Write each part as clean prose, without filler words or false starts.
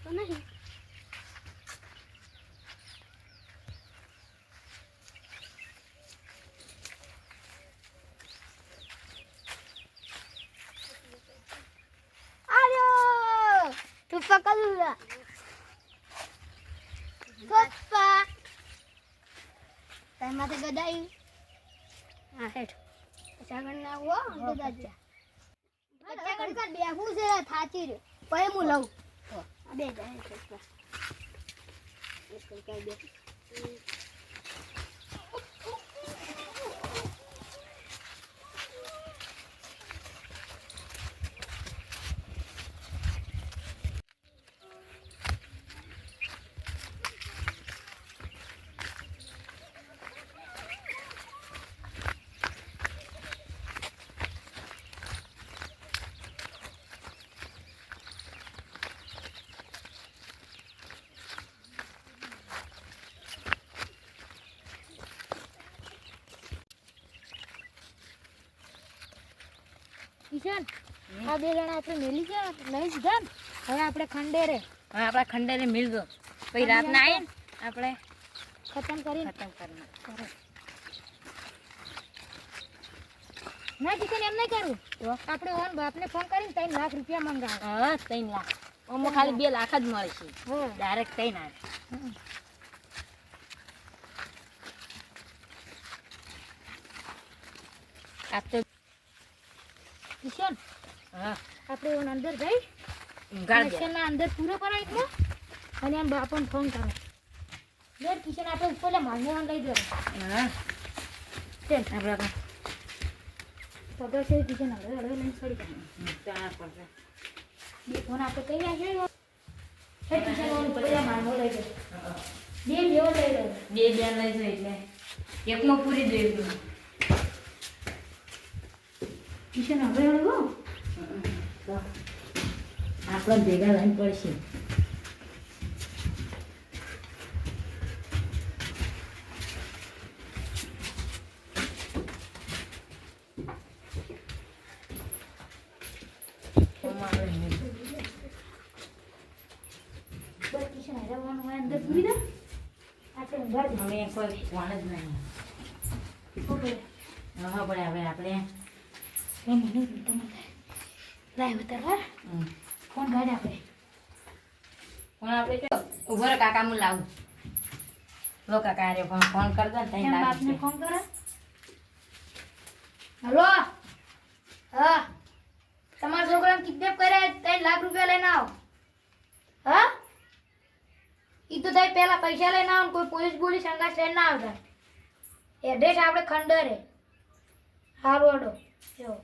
તો નહીં આયો તું પકડ પપ્પા તાર માથે ગદાઈ હા હેઠ સાગર ના હો ગદાજા બચ્ચા કર બેહું છે થાચી રે પછી હું લઉં આ બે જાય પપ્પા એક કઈ બે કિશન આ બે જણા આપણે મેલી ગયા લઈ લીધા ને હવે આપણે ખંડેરે મિલ દો પછી રાત ના આવીએ ને આપણે ખતમ કરી ના કિશન એમ નહીં કરવું તો આપણે ઓન બાપને ફોન કરીને 3 લાખ રૂપિયા મંગાવે હા 3 લાખ ઓમાં ખાલી 2 લાખ જ મળે છે ડાયરેક્ટ 3 લાખ આપ તો કિશન હા આપણે ઓન અંદર જઈ ગાડીના અંદર પૂરો કરાય એટલે અને આમ બાપને ફોન કરો લે કિશન આપણે ઉપર માલને લઈ દો હા ચલ આપણે પગર છે કિશન હવે લઈને છોડી દે ચા પડશે બે ફોન આપણે કઈ નાખ્યો હે કિશન ઓન બધા માનો લઈ ગયો બે જેવો લઈ લો બે બેન લઈ જાય એટલે એકમાં પૂરી દેવું કિશન હવે ઓળો આપણે ભેગા લઈને પડશે બસ કિશન હવે ઓન હોય અંદર પૂરી દે આપણે ઊંઘાડ દે હવે કોઈ ફોન જ નહીં ઓકે હા પડે હવે આપણે એ મને તમને લાઈવ ઉતારવા ફોન કાઢ આપણે ફોન આપણે જો ઉભો રહો કાકા હું લાવું લો કાકા રે ફોન કર દે તઈ એમ બાપને લાવી ફોન કરે હલો હા તમારા છોકરાને કિડનેપ કર્યા 3 લાખ રૂપિયા લઈને આવો હા ઈ તો થાય પહેલા પૈસા લઈને આવો કોઈ પોલીસ બોલીસ અંગાસ લઈને ના આવતા એડ્રેસ આપણે ખંડરે હારું અડો જો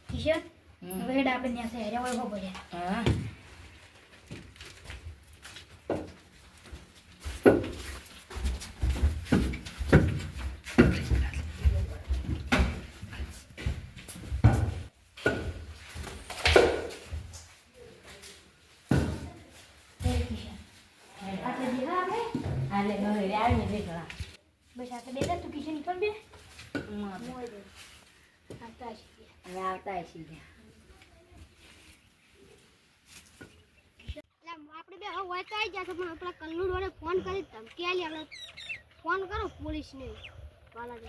કિશન હવે હેડ આપણે ત્યાં છે હેર્યા હોય પડ્યા હા હાલે હવે આવી દેખલા બસ આપણે બેટા તું કિશન પણ બે હવે મોય દે આવતા હશે આવતા હશે આપણે બે હવે હોય તો આવી જશે પણ આપણા કલ્લુડોને ફોન કરી ધમકી આલી આપણે ફોન કરો પોલીસને વાલા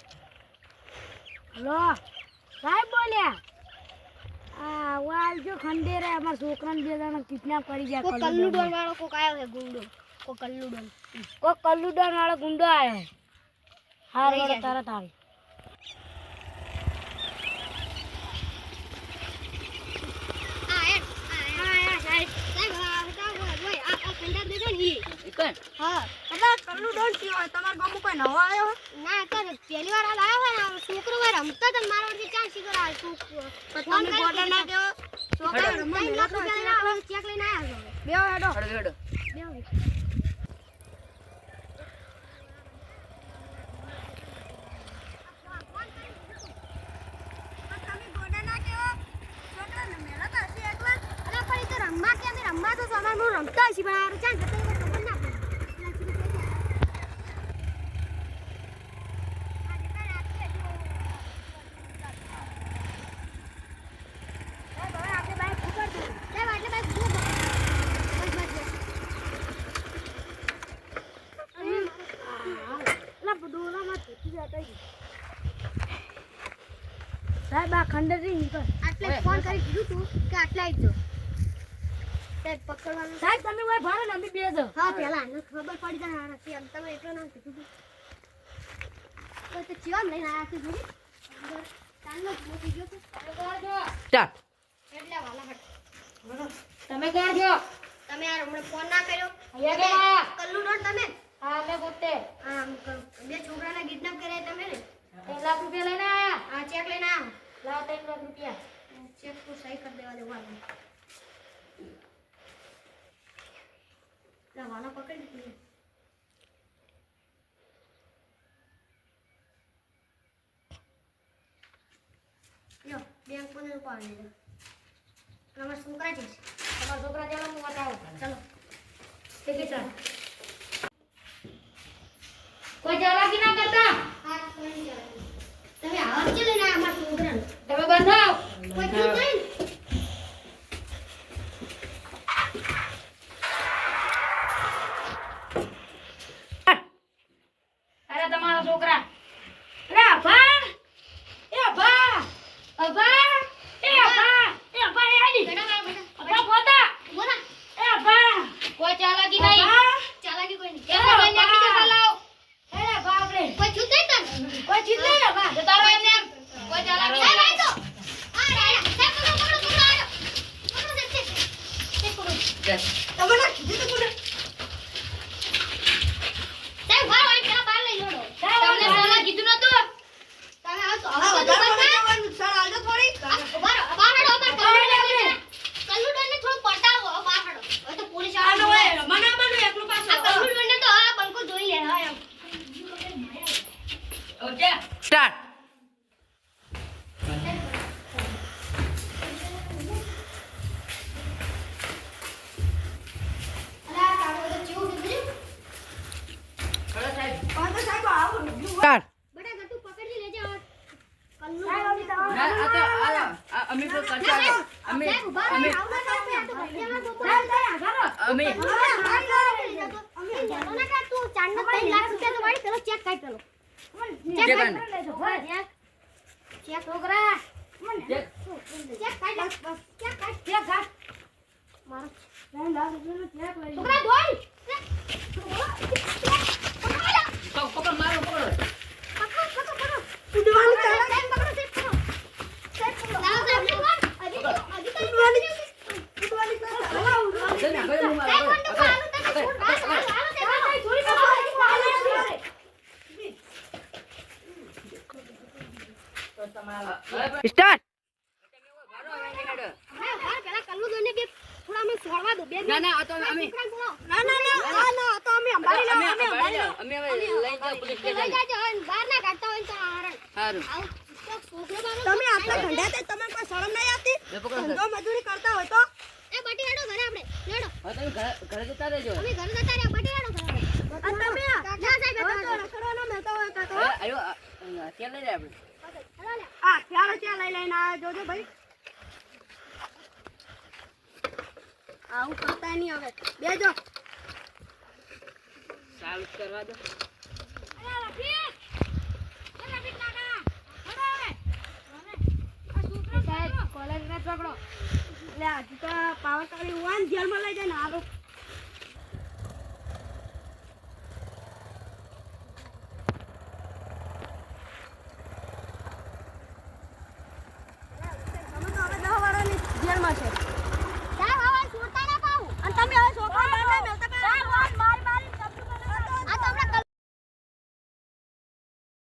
હલો સાહેબ બોલ્યા આ વાલ જો ખંડેરે અમાર છોકરાને બે જણા કિડનેપ કરી ગયા કોઈ કલ્લુડોન વાળો કોક આવ્યો છે ગુંડો કોઈ કલ્લુડોન કોઈ કલ્લુડન વાળો ગુંડો આવ્યો હા લઈ રે જાજો. તરત આવી પહેલી વાર હાલ આવ્યો હોય ને છોકરો હોય રમતા હતા ને મારા વડે ચાર શીખર આવે ફોન કરી ના દેવો છોકરો રમવા લાખ રૂપિયા લઈને આવ્યો ચેક લઈને આવ્યો હડો હડો રમતા હશે પણ આ ચાલ ખબર ના પડે સાહેબ આ ખંડેર થી નીકળ આટલે ફોન કરી કીધું તું કે આટલે આવી જો સાહેબ પકડવાનું સાહેબ તમે ઓય ભારો ને અમે બે જ હા પેલા આને ખબર પડી જાય હારા કે આમ તમે એટલો ના કીધું તો ચિવામ લઈને આયા છે જોડી ચાલો મોટી ગયો તો ચાલ એટલે વાલા હટ તમે ક્યાં છો તમે યાર હમણાં ફોન ના કર્યો અહીંયા ગયા કલ્લુ ડોન તમે હા અમે પોતે આમ બે છોકરાના કિડનેપ કર્યા તમે ને 3 લાખ રૂપિયા લઈને આયા આ ચેક લઈને આવો લાવ 3 લાખ રૂપિયા ચેક તો સહી કરી દેવા દેવાનું લા વાલા પકડી લીધી યો બેંક પર પાડી દે તમારા છોકરા છે તમારા છોકરા ચાલો હું બતાવો ચલો ઠીક છે કોઈ ચાલાકી ના કરતા હા કોઈ નહીં તમે આવા જ લઈને આયા અમારા છોકરાને તમે બંધાવ કોઈ થયું નહીં અરે તમારા છોકરા અરે અભા એ અભા અભા એ અભા એ અભા એ આલી બેટા બેટા અભા પોતા બોલા એ અભા કોઈ ચાલાકી નહીં અભા ચાલાકી કોઈ નહીં એ કેમ અભા. લઈને આપી દે લાવ એ અભા આપણે કોઈ થયું નહીં તને કોઈ ચીજ નહીં અભા તો તારો એમને કોઈ ચાલાકી નહીં ભાઈ તો આ રાયા સાહેબ પકડો પકડો આયો પકડો ચેક કરો તમને કીધું તો કોને સાહેબ ભાઈ વાળી પેલા બહાર લઈ જોડો તમને પહેલા કીધું નતું તમે આવો તો હવે વધારે મને નુકસાન આવજો થોડી બહાર બહાર હડો બહાર અમે સાહેબ, ઊભા રહો, અમે આવું ના કરો, આ તો ઘડિયાળમાં તો બોલો. અમે તું ચાંદનો 3 લાખ રૂપિયા તો વાળી, પેલો ચેક કાઢ પેલો. ચેક ચેક કાઢ. કાઢ. ચેક છોકરા. ચેક. ચેક કાઢ લે. ચેક કાઢ. ચેક કાઢ. મારો $3 રૂપિયાનો ચેક લઈ લો. છોકરા દોડ. પકડ મારો પકડ. ઉડવાનું ચાલે. સાહેબ પકડો, સાહેબ પકડો. સાહેબ પકડો. લાવો, સાહેબ, લાવો. હજી તો ઉડવાની ચાલે. જઈને આગળ હું મારો. સાહેબ, પણ તો હાલો, તમે છોડ. હાલો, હાલો, હાલો, સાહેબ, હાલો. છોડી દો, હાલો. સ્ટાર્ટ. હા, હા, પેલા કલ્લુ જોઈને કે થોડા અમે છોડવા દો. બે ના ના આ તો અમે છોકરા બોલો. ના, તો અમે અંબાડી લો, અમે અંબાડી લો. અમે હવે લઈ જાવ પોલીસ લઈ સ્ટેશન. જાજો, અને બહાર ના કાઢતા હોય તો હારણ. સારું. આવું તો છોકરો બારો તમે આટલા ધંધા તે તમે કોઈ શરમ નહીં આવતી લે પકડો સર. ધંધો મજૂરી કરતા હોય તો એ બટી હેડો ઘરે આપણે લેડો હવે તમે ઘરે જતા રહેજો. અમે ઘરે જતા રહ્યા બટી હેડો ઘરે આ તમે ના સાહેબ હવે તો હેડો રખડવાના મહેતા હોય કાકા હવે આયો અત્યારે લઈ જાય આપણે. લે આ ખ્યાલ છે લઈ લઈને આવ્યા જોજો ભાઈ આવું કરતા નહીં હવે બેજો સારું કરવા દો. સાહેબ, કોલેજ ના પકડો. એટલે હજી તો પાવર કાઢી હોવા ને જેલમાં લઈ જાય ને આરોપ